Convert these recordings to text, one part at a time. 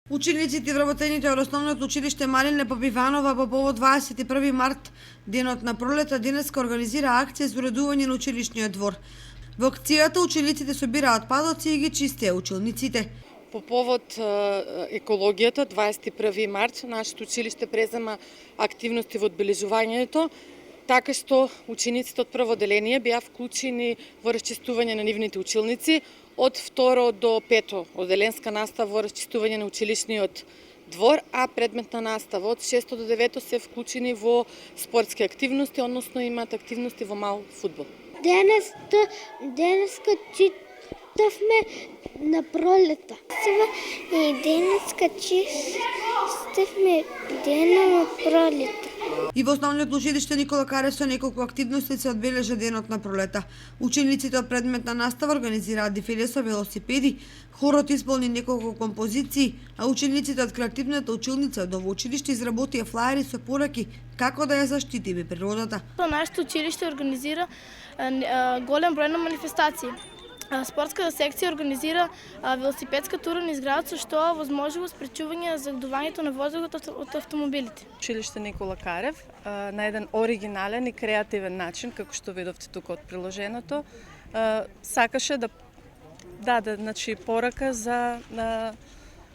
Учениците и вработените од основното училиште Марина Попиванова по повод 21 март, денот на пролета, денеска организира акција за уредување на училишниот двор. Во акцијата учениците собираат падоци и ги чистеа училниците. По повод екологијата, 21 март, нашето училиште презема активности во одбележувањето, така што учениците од прво деление беа вклучени во расчистување на нивните училници, од второ до пето одделенска настава во расчистување на училишниот двор, а предметна настава од 6 до 9 се вклучени во спортски активности, односно имаат активности во мал фудбал. Денеска читавме на пролета. И денеска чистевме дена на пролета. И во основното училиште Никола Карев со неколку активности се одбележа денот на пролета. Учениците од предметна настава организираат дефиле со велосипеди, хорот исполни неколку композиции, а учениците од креативната училница од ово училиште изработија флаери со пораки како да ја заштитиме природата. Нашето училиште организира голем број на манифестации. Спортската секција организира велосипедска тура низ градот, што возможува спречување загадувањето на воздухот од автомобилите. Училиште Никола Карев на еден оригинален и креативен начин, како што видовте тука од приложеното, сакаше да даде порака за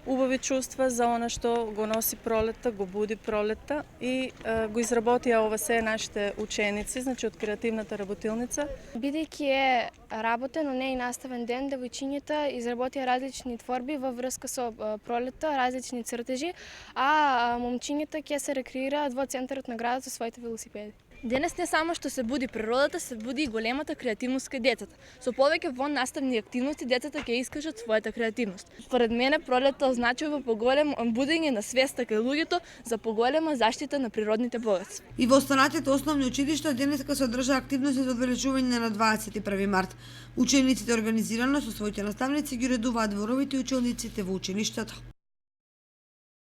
убави чувства за она што го носи пролетта, го буди пролетта и го изработија ова се нашите ученици, од креативната работилница. Бидејќи е работен, но не и наставен ден, девојчињата изработија различни творби во врска со пролетта, различни цртежи, а момчињата ќе се рекреираат во центарот на градот со своите велосипеди. Денес не само што се буди природата, се буди и големата креативност кај децата. Со повеќе воннаставни активности децата ќе искажат својата креативност. Според мене пролетта означува поголемо будење на свеста кај луѓето за поголема заштита на природните богатства. И во останатите основни училишта денеска се одржа активности за одбележување на 21 март. Учениците организирано со своите наставници ги уредуваат дворовите и училниците во училиштето.